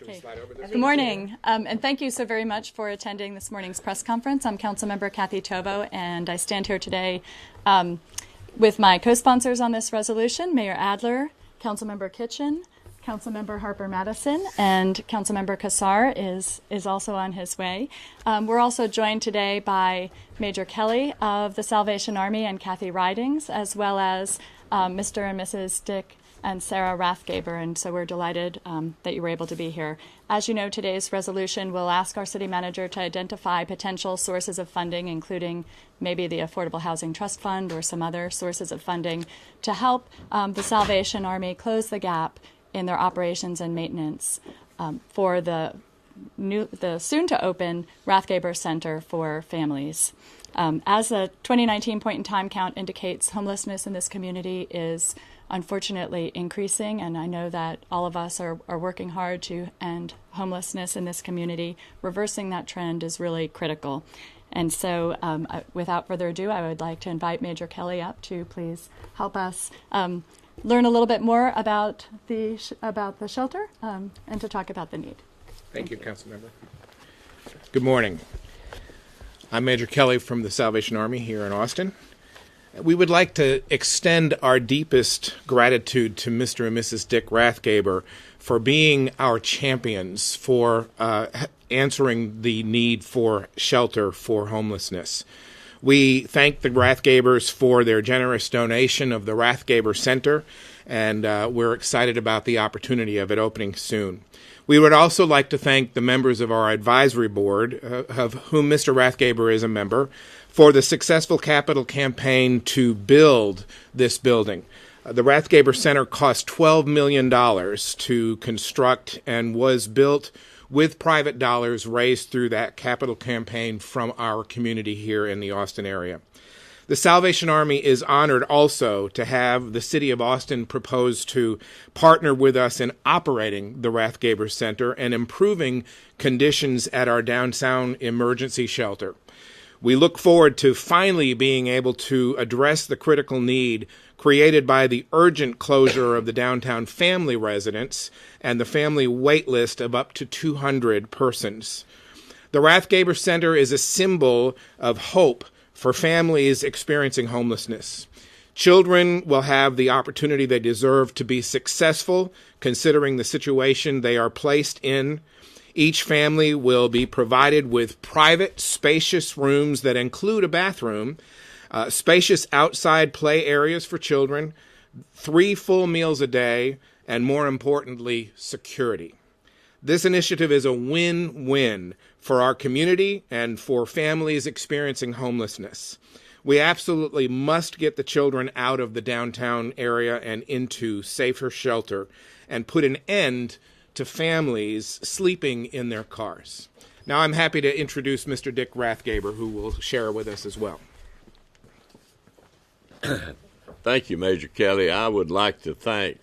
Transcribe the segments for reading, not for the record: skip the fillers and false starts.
Okay. Good morning, and thank you so very much for attending this morning's press conference. I'm Councilmember Kathy Tovo, and I stand here today with my co-sponsors on this resolution, Mayor Adler, Councilmember Kitchen, Councilmember Harper Madison, and Councilmember Kassar is also on his way. We're also joined today by Major Kelly of the Salvation Army and Kathy Ridings, as well as Mr. and Mrs. Dick and Sarah Rathgeber, and so we're delighted that you were able to be here. As you know, today's resolution will ask our city manager to identify potential sources of funding, including maybe the Affordable Housing Trust Fund or some other sources of funding, to help the Salvation Army close the gap in their operations and maintenance for the soon-to-open Rathgeber Center for families. As the 2019 point-in-time count indicates, homelessness in this community is unfortunately increasing, and I know that all of us are working hard to end homelessness in this community. Reversing that trend is really critical. And so without further ado, I would like to invite Major Kelly up to please help us learn a little bit more about the shelter and to talk about the need. Thank you, Councilmember. Good morning. I'm Major Kelly from the Salvation Army here in Austin. We would like to extend our deepest gratitude to Mr. and Mrs. Dick Rathgeber for being our champions for answering the need for shelter for homelessness. We thank the Rathgebers for their generous donation of the Rathgeber Center, and we're excited about the opportunity of it opening soon. We would also like to thank the members of our advisory board, of whom Mr. Rathgeber is a member, for the successful capital campaign to build this building. The Rathgeber Center cost $12 million to construct and was built with private dollars raised through that capital campaign from our community here in the Austin area. The Salvation Army is honored also to have the City of Austin propose to partner with us in operating the Rathgeber Center and improving conditions at our downtown emergency shelter. We look forward to finally being able to address the critical need created by the urgent closure of the downtown family residence and the family wait list of up to 200 persons. The Rathgeber Center is a symbol of hope for families experiencing homelessness. Children will have the opportunity they deserve to be successful, considering the situation they are placed in. Each family will be provided with private, spacious rooms that include a bathroom, spacious outside play areas for children, 3 full meals a day, and more importantly, security. This initiative is a win-win for our community and for families experiencing homelessness. We absolutely must get the children out of the downtown area and into safer shelter and put an end to families sleeping in their cars. Now I'm happy to introduce Mr. Dick Rathgeber, who will share with us as well. Thank you, Major Kelly. I would like to thank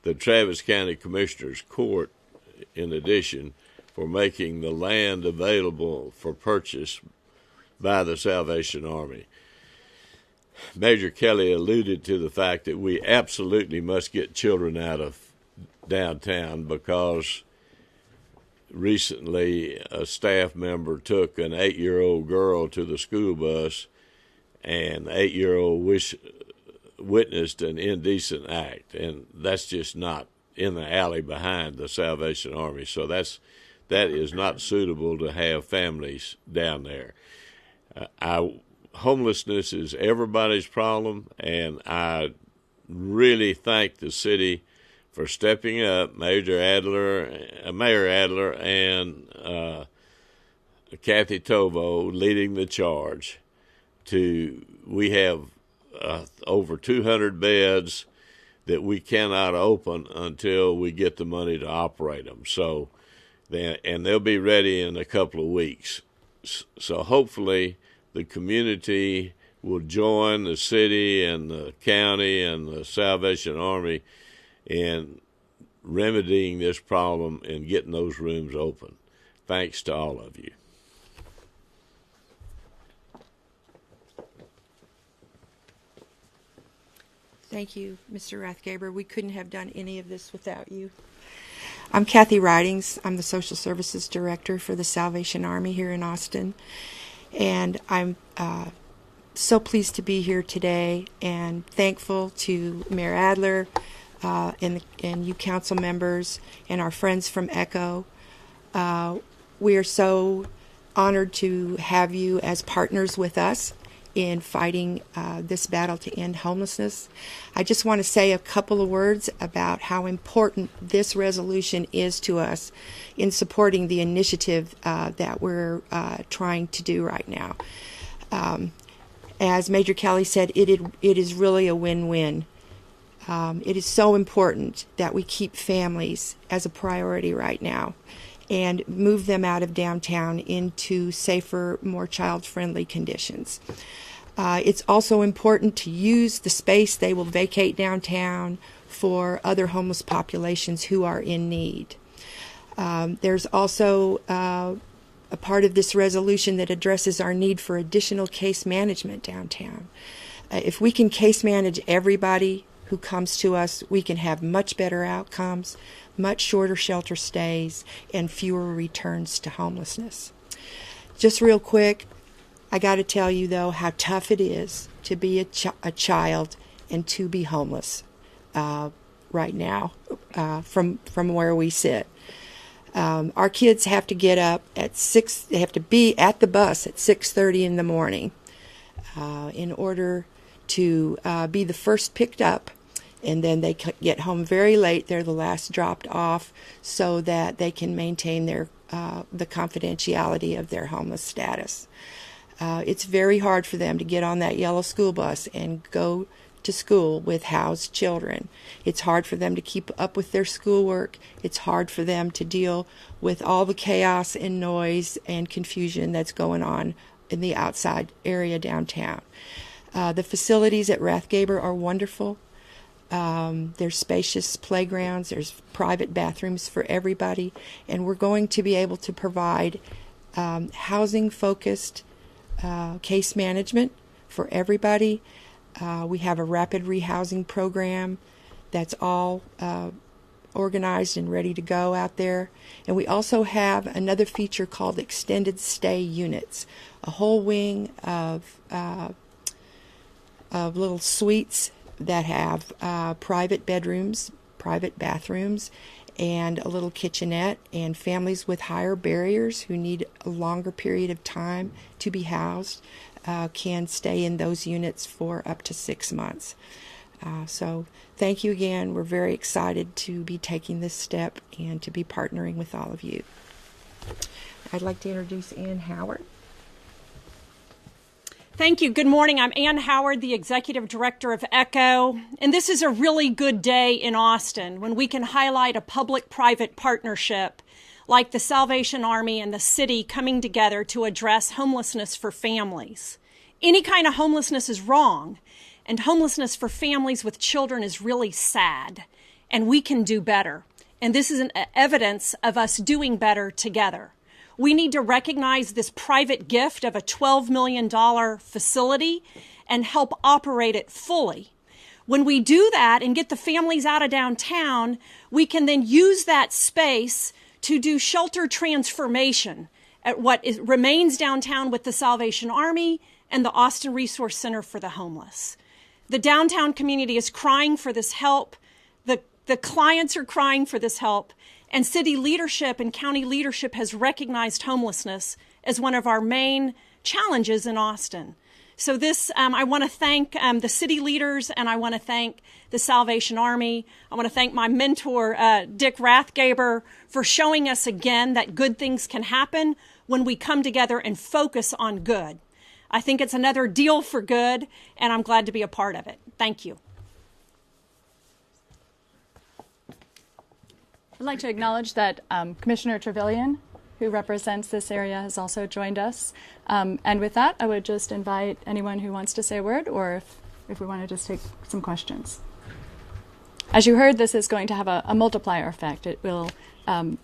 the Travis County Commissioners Court, in addition, for making the land available for purchase by the Salvation Army. Major Kelly alluded to the fact that we absolutely must get children out of downtown because recently a staff member took an 8-year-old girl to the school bus, and the 8-year-old witnessed an indecent act, and that's just not in the alley behind the Salvation Army. So that is not suitable to have families down there. Homelessness is everybody's problem, and I really thank the city for stepping up, Mayor Adler, and Kathy Tovo leading the charge. We have over 200 beds that we cannot open until we get the money to operate them. So, and they'll be ready in a couple of weeks. So hopefully the community will join the city and the county and the Salvation Army in remedying this problem and getting those rooms open. Thanks to all of you. Thank you, Mr. Rathgeber. We couldn't have done any of this without you. I'm Kathy Ridings. I'm the Social Services Director for the Salvation Army here in Austin. And I'm so pleased to be here today and thankful to Mayor Adler and you council members and our friends from ECHO. We are so honored to have you as partners with us in fighting this battle to end homelessness. I just want to say a couple of words about how important this resolution is to us in supporting the initiative that we're trying to do right now. As Major Kelly said, it is really a win-win. It is so important that we keep families as a priority right now and move them out of downtown into safer, more child-friendly conditions. It's also important to use the space they will vacate downtown for other homeless populations who are in need. There's also a part of this resolution that addresses our need for additional case management downtown. If we can case manage everybody who comes to us, we can have much better outcomes, much shorter shelter stays, and fewer returns to homelessness. Just real quick, I got to tell you, though, how tough it is to be a child and to be homeless right now from where we sit. Our kids have to get up at 6, they have to be at the bus at 6:30 in the morning in order to be the first picked up, and then they get home very late. They're the last dropped off so that they can maintain their the confidentiality of their homeless status. It's very hard for them to get on that yellow school bus and go to school with housed children. It's hard for them to keep up with their schoolwork. It's hard for them to deal with all the chaos and noise and confusion that's going on in the outside area downtown. The facilities at Rathgeber are wonderful. There's spacious playgrounds, there's private bathrooms for everybody, and we're going to be able to provide housing-focused case management for everybody. We have a rapid rehousing program that's all organized and ready to go out there. And we also have another feature called extended stay units, a whole wing of little suites that have private bedrooms, private bathrooms, and a little kitchenette, and families with higher barriers who need a longer period of time to be housed can stay in those units for up to 6 months. So thank you again. We're very excited to be taking this step and to be partnering with all of you. I'd like to introduce Ann Howard. Thank you. Good morning. I'm Ann Howard, the Executive Director of ECHO, and this is a really good day in Austin when we can highlight a public-private partnership like the Salvation Army and the city coming together to address homelessness for families. Any kind of homelessness is wrong, and homelessness for families with children is really sad, and we can do better. And this is an evidence of us doing better together. We need to recognize this private gift of a $12 million facility and help operate it fully. When we do that and get the families out of downtown, we can then use that space to do shelter transformation at what remains downtown with the Salvation Army and the Austin Resource Center for the Homeless. The downtown community is crying for this help. The clients are crying for this help. And city leadership and county leadership has recognized homelessness as one of our main challenges in Austin. So this, I want to thank the city leaders, and I want to thank the Salvation Army. I want to thank my mentor, Dick Rathgeber, for showing us again that good things can happen when we come together and focus on good. I think it's another deal for good, and I'm glad to be a part of it. Thank you. I'd like to acknowledge that Commissioner Trevelyan, who represents this area, has also joined us. And with that, I would just invite anyone who wants to say a word, or if we want to just take some questions. As you heard, this is going to have a multiplier effect. It will,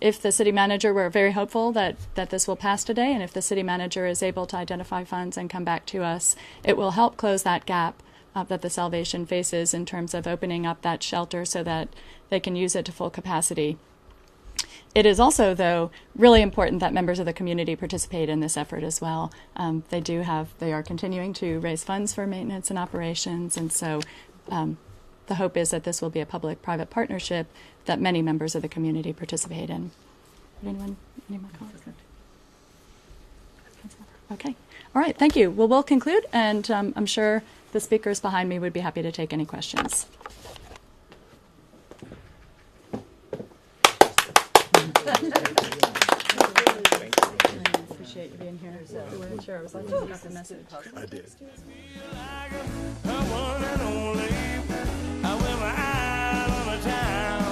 if the city manager, we're very hopeful that this will pass today, and if the city manager is able to identify funds and come back to us, it will help close that gap that the Salvation faces in terms of opening up that shelter so that they can use it to full capacity. It is also, though, really important that members of the community participate in this effort as well. They are continuing to raise funds for maintenance and operations, and so the hope is that this will be a public-private partnership that many members of the community participate in. Any more comments? Okay. All right. Thank you. Well, we'll conclude, and I'm sure the speakers behind me would be happy to take any questions. Appreciate you being here. We weren't sure. I was like, you got the message. I did. I want and only. I wear my eye on the time.